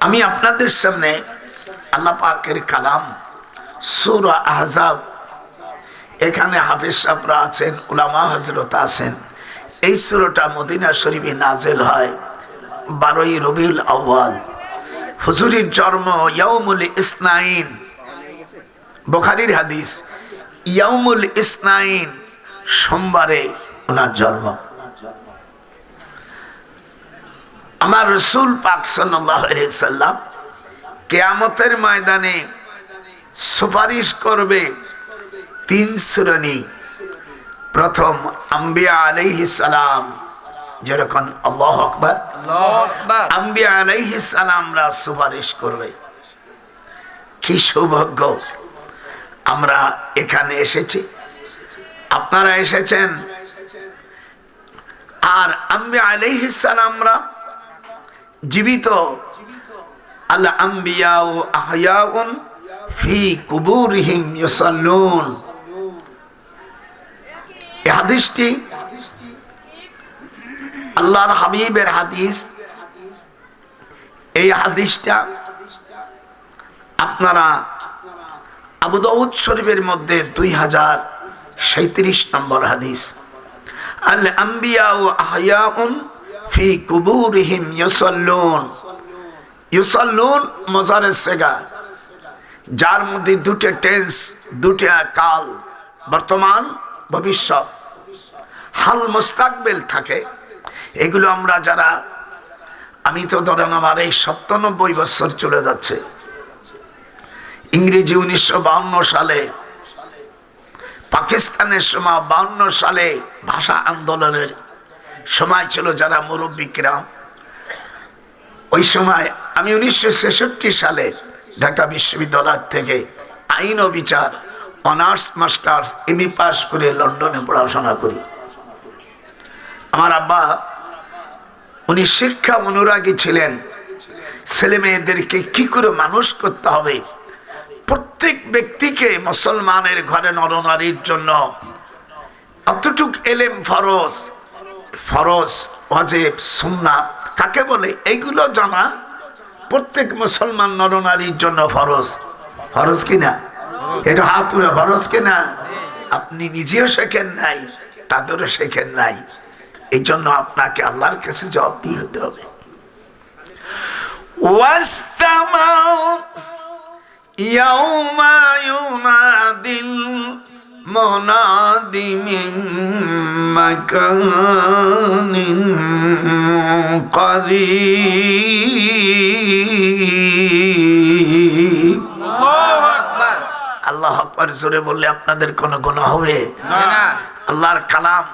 আমি আপনাদের সামনে আল্লাহ পাকের কালাম সূরা আহজাব, এখানে হাফেজ সাহেবরা আছেন, উলামা হযরত আছেন। এই সূরাটা মদিনা শরীফে নাজিল হয় 12ই রবিউল আউয়াল। হুজুরের জন্ম ইয়াউমুল ইসনাইন, বুখারীর হাদিস, ইয়াউমুল ইসনাইন সোমবারে ওনার জন্ম। আমার রাসূল পাক সাল্লাল্লাহু আলাইহি সাল্লাম কিয়ামতের ময়দানে সুপারিশ করবে তিন শ্রেণী। প্রথম আম্বিয়া আলাইহিস সালাম, যেরকম আল্লাহু আকবার, আম্বিয়া আলাইহিস সালামরা সুপারিশ করবে। কি সৌভাগ্য আমরা এখানে এসেছি, আপনারা এসেছেন। আর আম্বিয়া আলাইহিস সালামরা জীবিত। আল আম্বিয়া ও আহয়াউন ফি কুবুরিহিম ইউসাল্লুন। এই হাদিসটি আল্লাহর হাবিবের হাদিস। এই হাদিসটা আপনারা আবু দাউদ শরীফের মধ্যে 2037 নম্বর হাদিস। আল আম্বিয়া ও আহয়াউন ফি কুবুরিহিম ইউসাল্লুন। ইউসাল্লুন মুজারের সেগা, যার মধ্যে দুটো টেন্স, দুটো কাল, বর্তমান ভবিষ্যৎ, হাল মুস্তাকবিল থাকে। এগুলো আমরা যারা, আমি তো ধরেন আমার এই 97 বছর চলে যাচ্ছে। ইংরেজি 1952 সালে, পাকিস্তানের সময় 52 সালে ভাষা আন্দোলনের সময় ছিল, যারা মুরব্বিকরা ওই সময়। আমি 1966 সালে ঢাকা বিশ্ববিদ্যালয় থেকে আইন ও বিচার অনার্স মাস্টার্স এমএ পাস করে লন্ডনে পড়াশোনা করি। আমার আব্বা উনি শিক্ষা অনুরাগী ছিলেন। ছেলে মেয়েদেরকে কি করে মানুষ করতে হবে, প্রত্যেক ব্যক্তিকে মুসলমানের ঘরে নরনারীর জন্য কতটুক এলেম ফরজ, ফরজ ওয়াজিব সুন্নাত কাকে বলে এইগুলো জানা প্রত্যেক মুসলমান নরনারীর জন্য ফরজ। ফরজ কিনা? এটা হাত তুলে, ফরজ কিনা? আপনি নিজেও শেখেন নাই, তাদেরও শেখেন নাই। এই জন্য আপনাকে আল্লাহর কাছে জবাবদিহি হতে হবে। ওয়াস্তামাউ ইয়াউমা ইউনাদিল মুনাদি মিন মাকানিন করিব। আল্লাহু আকবার জোরে বললে আপনাদের কোনো গুনাহ হবে না। আল্লাহর কালাম।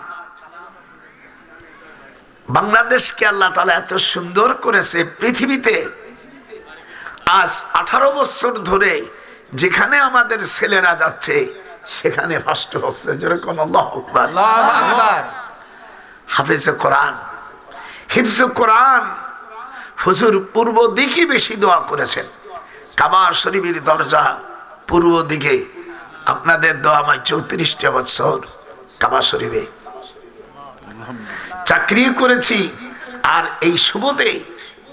বাংলাদেশকে আল্লাহ তাআলা এত সুন্দর করেছে, পৃথিবীতে আজ 18 বছর ধরে যেখানে আমাদের ছেলেরা যাচ্ছে সেখানে ফার্স্ট হচ্ছে। যেরকম আল্লাহু আকবার, আল্লাহু আকবার। হাফেজে কোরআন, হিফজে কোরআন। হুজুর পূর্ব দিকে বেশি দোয়া করেছেন। কাবা শরীফের দরজা পূর্ব দিকে। আপনাদের দোয়া আমায় 34টা বছর কাবা শরীফে চাকরি করেছি। আর এই সুবদে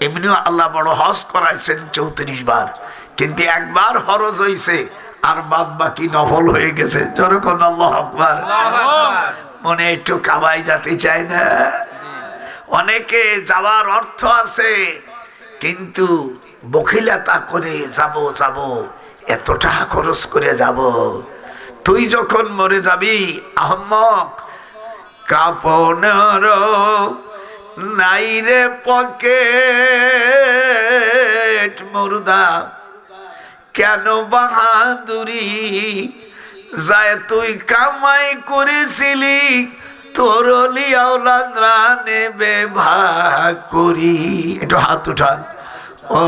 এমনিও আল্লাহ বড় হজ করাইছেন 34 বার, কিন্তু একবার ফরজ হয়েছে আর বাদ বাকি নফল হয়ে গেছে। যখন আল্লাহু আকবার, মনে একটু কাবায় যেতে চায় না। অনেকে যাওয়ার অর্থ আছে কিন্তু বখিলাতা করে যাব, এত টাকা খরচ করে যাব। তুই যখন মরে যাবি আহম্মক, কাপনের নাই রে পকেট, মুর্দা কেন বাহাদুরি, যায় তুই কামাই করেছিলি, তোর লিয়াওলাদরা নেবে ভাগ করি। একটু হাত উঠান। ও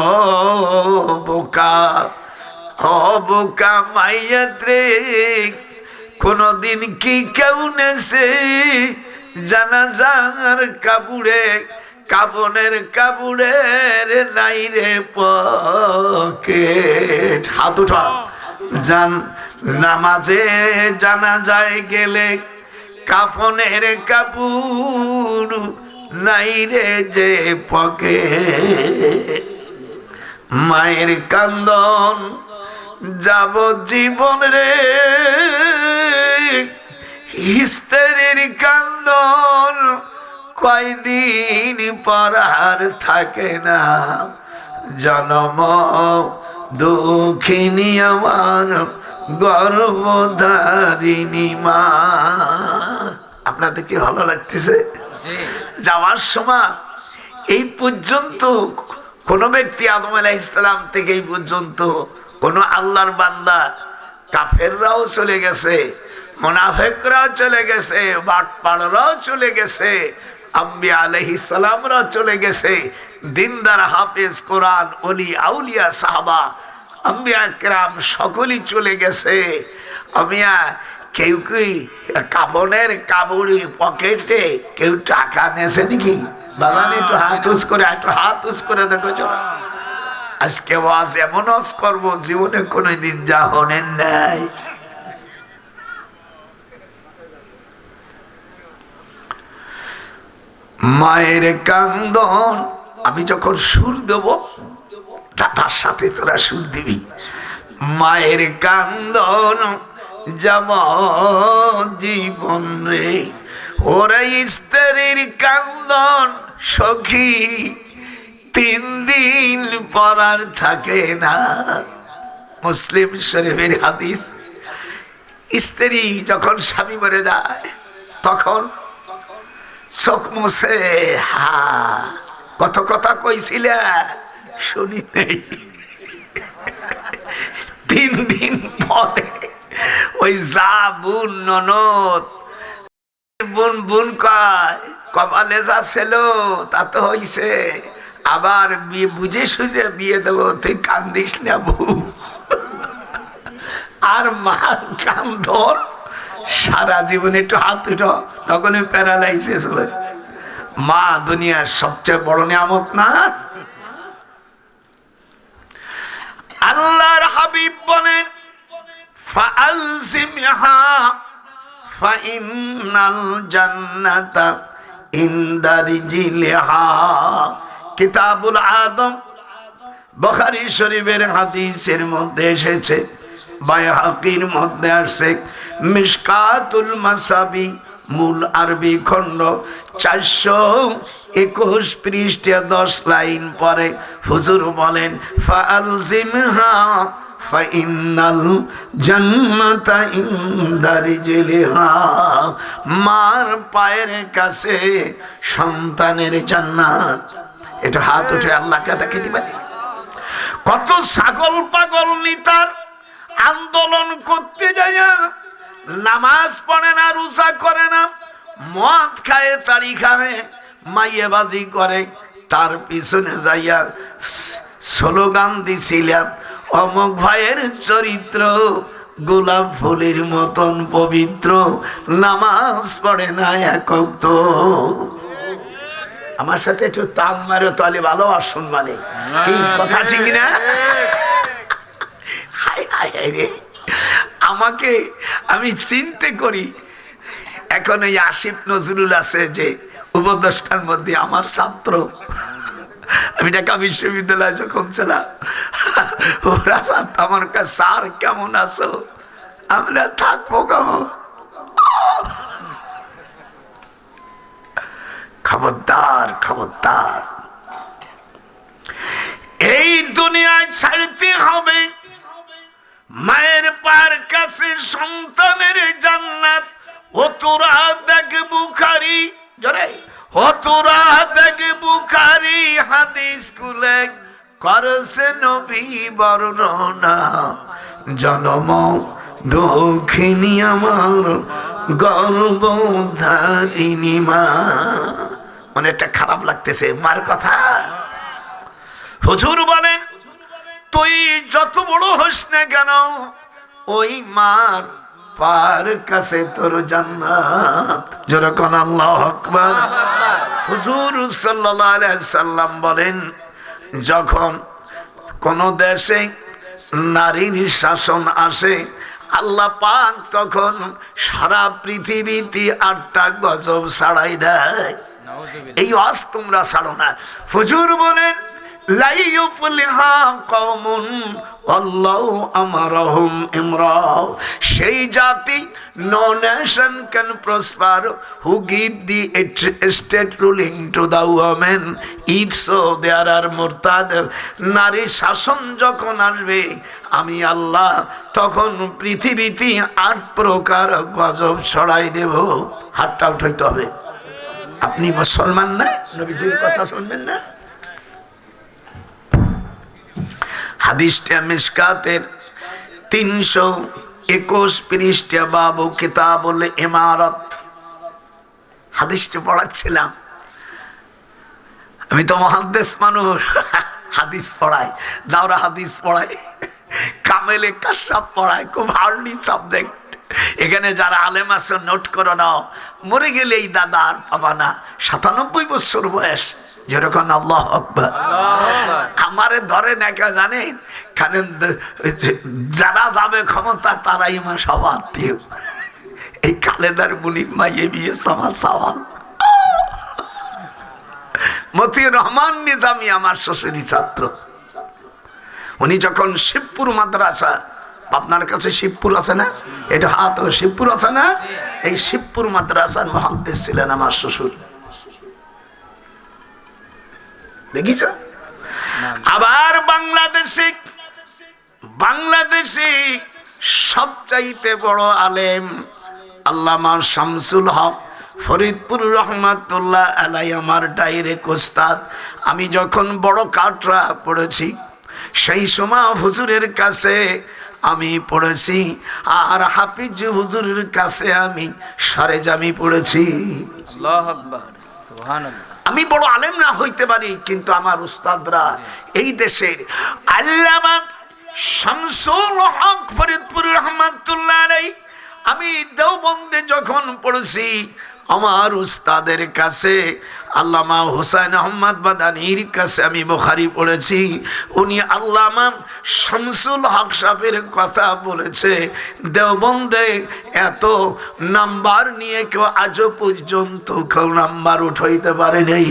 বোকা, ও বোকা মাইয়াত্রে, কোনদিন কি কেউ নেছে জানাজার কাপড়ে, কাবনের কাপড়ের নাই রে পকেট। হাত উঠা। জান নামাজে জানাজায় গেলে কাফনের কাপড় নাই রে যে পকেট। মায়ের কান্দন যাব জীবন রে, স্ত্রীর কান্দন কয়দিন পর আর থাকে না, জনম দুঃখিনী আমার গর্ভধারিণী মা। আপনাদের কি ভালো লাগতেছে? যাওয়ার সময় এই পর্যন্ত কোন ব্যক্তি আদম আলাইহিস সালাম থেকে এই পর্যন্ত কোন আল্লাহর বান্দা, কাফেররাও চলে গেছে, মুনাফিকরাও চলে গেছে, বাটপাড়রাও চলে গেছে, আম্বিয়া আলাইহিস সালামরাও চলে গেছে, দিনদার হাফেজ কোরআন ওলি আউলিয়া সাহাবা আম্বিয়া কেরাম সকলেই চলে গেছে। আমিয়া কেউ কি কাপড়ের কাবুড়ি পকেটে কেউ টাকা নেছে নাকি? বাগানে একটু হাত উস করে দেখো চলো। আজকে ওয়াজ এমন ওয়াজ করবো জীবনে কোনোদিন যা হনের নাই। মায়ের কান্দন, আমি যখন সুর দেব টাটার সাথে তোরা সুর দিবি। মায়ের কান্দন যাব জীবন রে, ওরা স্ত্রীর কান্দন সখী 3 দিন পর আর থাকে না। মুসলিম শরীফের হাদিস, স্ত্রী যখন স্বামী মরে যায় তখন চোখ মুছে, হা কত কথা কইছিলে শুনি নেই। 3 দিন পরে ওই যা বোন ননদ বোন বোন কয় কপালে যা ছিল তা তো হইছে, আবার বিয়ে বুঝে সুঝে বিয়ে দেবো, তুই কান্দিস না বউ। আর মার কান্দন সারা জীবন, একটু হাত উঠো, তখন প্যারালাইসিস হয়। মা দুনিয়ার সবচেয়ে বড় নিয়ামত না? আল্লাহর হাবিব বলেন ফাআলজিমহা ফাইন্নাল জান্নাতা ইনদা রিজলিহা। কিতাবুল আদম বুখারী শরীফের হাদিসের মধ্যে এসেছে, বাইহাকির মধ্যে আসছে, মিশকাতুল মাসাবি মূল আরবি খণ্ড 421 পৃষ্ঠা 10 লাইন পরে হুজুর বলেন ফাআলজিমহা ফাইন্নাল জান্নাতা ইনদা রিজলিহা। মার পায়ের কাছে সন্তানের জান্নাত। এটা হাত উঠে আল্লাহকে দেখাতে পারি। কত ছাগল পাগল নিতার আন্দোলন করতে যায়, নামাজ পড়ে না, রোজা করে না, মদ খায়, তাড়ি খায়, মাইয়াবাজি করে, তার পিছনে যাইয়া স্লোগান দিছিলাম অমুক ভাইয়ের চরিত্র গোলাপ ফুলের মতন পবিত্র, নামাজ পড়ে না একক। তো আমার সাথে একটু তাল মারো, তাহলে ভালো আসুন, মানে কি কথা ঠিক না? হায় হায় হায় রে, আমাকে আমি চিন্তা করি, এখন এই আসিফ নজরুল আছে যে উপদেষ্টার মধ্যে আমার ছাত্র, আমি ঢাকা বিশ্ববিদ্যালয়ে যখন ছিলাম, ওরা আমার কাছে স্যার কেমন আছো, আমরা থাকবো কেমন? খবরদার খবরদার, এই দুনিয়ায় ছাড়তে হবে। মায়ের পার কাছে সন্তানের জান্নাত। ও তোরা দেখ বুখারী, জোরে ও তোরা দেখ বুখারী হাদিস খুলে করছে নবী বর্ণনা, জনম দক্ষিণী আমার গর্ভধারিণী মা। অনেকটা খারাপ লাগতেছে মার কথা। হুজুর বলেন তুই যত বড় হোস না কেন, ওই মার পার কাছে তোর জান্নাত। যেরকম আল্লাহু আকবার। হুজুর সাল্লাল্লাহু আলাইহি সাল্লাম বলেন, যখন কোন দেশে নারীর শাসন আসে, আল্লাহ পাক তখন সারা পৃথিবীতে 8টা গজব ছাড়াই দেয়। এই ওয়াজ তোমরা ছাড়ো না। হুজুর বলেন লা ইউফলিহা কওমুন আল্লাহু আমারহুম ইমরাও, সেই জাতি no nation can prosper who give the state ruling to the women, if so there are murtad. নারী শাসন যখন আসবে আমি আল্লাহ তখন পৃথিবীতে 8 প্রকার গজব ছড়াই দেব। হাতটা উঠাইতে হবে। আপনি মুসলমান না, নবীজির কথা শুনবেন না? হাদিসটা মিশকাতের 321 পৃষ্ঠা বাবু কিতাবুল ইমারত। হাদিসটা পড়াচ্ছিলাম। আমি তো মুহাদ্দিস মানুষ, হাদিস পড়াই, দাওরা হাদিস পড়াই, কামেলে কাশাব পড়াই, খুব হার্ডলি সাবজেক্ট। এখানে যারা আলেম আছে নোট করো নাও, মরে গেলে এই দাদা আর পাবা না। 97 বছর বয়স, যেরকম আল্লাহু আকবার। আমারে ধরে নাকা জানেন, কারণ যারা যাবে ক্ষমতা তারাই মা সবার দিও। এই খালেদার বুলির মাইয়ে বিয়ে সমাজ সওয়াল। মতিউর রহমান নিজামী আমার শ্বশুরি ছাত্র। উনি যখন শিবপুর মাদ্রাসা, আপনার কাছে শিবপুর আছে না? এটা হাত শিবপুর আছে না? এই শিবপুর মাদ্রাসার মুহাদ্দিস ছিলেন আমার শ্বশুর। দেখিছ? আবার বাংলাদেশে সবচাইতে বড় আলেম আল্লামা শামসুল হক ফরিদপুর রহমাতুল্লাহ আলাই আমার ডাইরেক্ট ওস্তাদ। আমি যখন বড় কাটরা পড়েছি সেই সময় হুজুরের কাছে আমি পড়েছি, আর হাফিজ হুজুরের কাছে আমি সারে জামি পড়েছি। আল্লাহু আকবার, সুবহানাল্লাহ। আমি বড় আলেম না হইতে পারি, কিন্তু আমার উস্তাদরা এই দেশের আল্লামা শামসুল হক ফরিদপুর রহমাতুল্লাহ আলাইহি। আমি দেওবন্দে যখন পড়েছি আমার উস্তাদের কাছে, আল্লামা হুসাইন আহমদ বাদানির কাছে আমি বুখারী পড়েছি। উনি আল্লামা শামসুল হক সাহেবের কথা বলেছে। দেওবন্দে এত নাম্বার নিয়ে কেউ আজও পর্যন্ত কেউ নাম্বার উঠাইতে পারে নাই।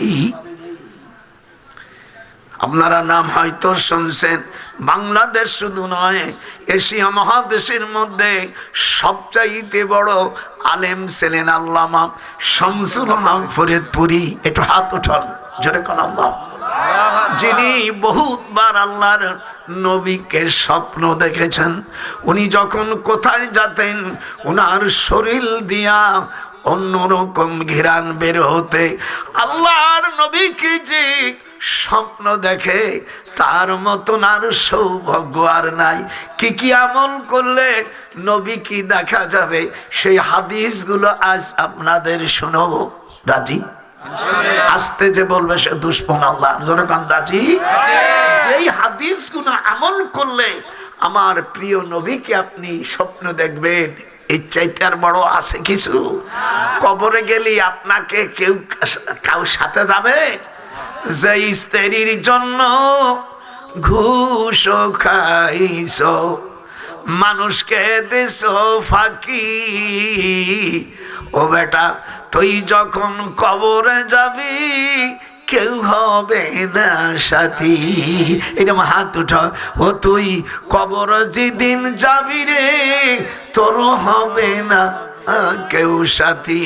আপনারা নাম হয়তো শুনছেন। বাংলাদেশ শুধু নয়, এশিয়া মহাদেশের মধ্যে সবচাইতে বড় আলেম ছিলেন আল্লামা শামসুল হক ফরিদপুরি। একটু হাত উঠান, জোরে কোন আল্লাহ। যিনি বহুতবার আল্লাহর নবীকে স্বপ্ন দেখেছেন। উনি যখন কোথায় যেতেন ওনার শরীর দিয়া অন্যরকম ঘিরান বের হতে। আল্লাহর নবীকে যে স্বপ্ন দেখে তার মতন আর সৌভাগ্য আর নাই। কি কি আমল করলে নবী কি দেখা যাবে, সেই হাদিসগুলো আজ আপনাদের শোনাবো। রাজি? আসতে যে বলবে সে দুশ্মন আল্লাহ। যখন রাজি, যেই হাদিসগুলো আমল করলে আমার প্রিয় নবীকে আপনি স্বপ্ন দেখবেন, এর চাইতে আর বড় আছে কিছু? কবরে গেলে আপনাকে কেউ সাথে যাবে? যে স্ত্রীর জন্য ঘুষ খাইছ, মানুষকে দেশ ফাঁকি, ও বেটা তুই যখন কবরে যাবি কেউ হবে না সাথী। এরকম হাত উঠা। ও তুই কবর যেদিন যাবি রে তোর হবে না কেউ সাথী।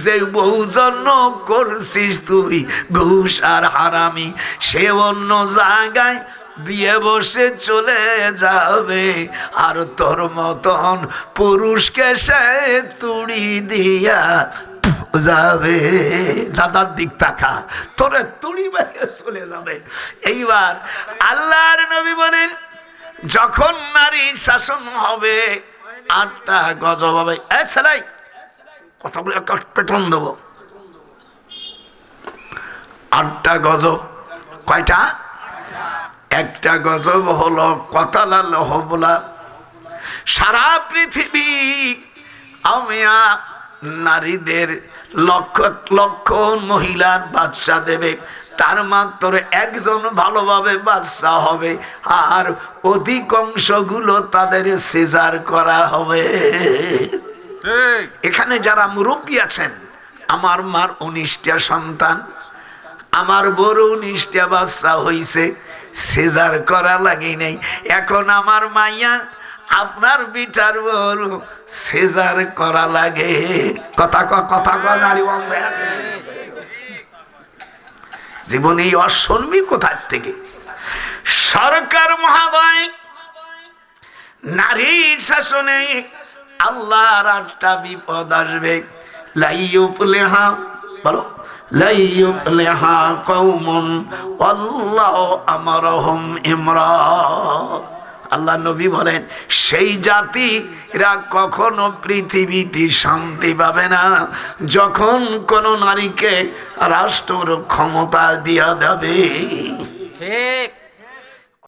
যে বউ জন্য করছিস তুই ঘুষ আর হারামি, সে অন্য জায়গায় বিয়ে বসে চলে যাবে, আর তোর মতন পুরুষকে সে তুড়ি দিয়া যাবে। দাদার দিক তাকা, তোরে তুড়ি মেরে চলে যাবে। এইবার আল্লাহর নবী বলেন, যখন নারী শাসন হবে 8টা গজব হবে। এ ছেলাই কথাগুলো পেটন দেব। 8টা গজব। কয়টা? একটা গজব হলো কতালা লহবলা। সারা পৃথিবী আমিয়া নারীদের লক্ষ লক্ষ মহিলার বাচ্চা দেবে, তার মাত্র একজন ভালোভাবে বাচ্চা হবে, আর অধিকাংশগুলো তাদের সিজার করা হবে। এখানে যারা মুরব্বী আছেন, আমার মার 19টা সন্তান, আমার বড় 19টা বাচ্চা হইছে, সিজার করা লাগে নাই। এখন আমার মাইয়া আপনার বিটার বড়, সিজার করা লাগে। কথা নারী বন্ধে জীবনে এই অসম্মি কোথার থেকে? সরকার মহাদয় নারীর শাসনে আল্লাহর 8টা বিপদ আসবে। লাইয়ুফলিহা, বলো, লাইয়ুফলিহা কওমুন আল্লাহু আমারহুম ইমরা। আল্লাহ নবী বলেন, সেই জাতিরা কখনো পৃথিবীতে শান্তি পাবে না যখন কোন নারীকে রাষ্ট্র ক্ষমতা দিয়া দেবে। ঠিক।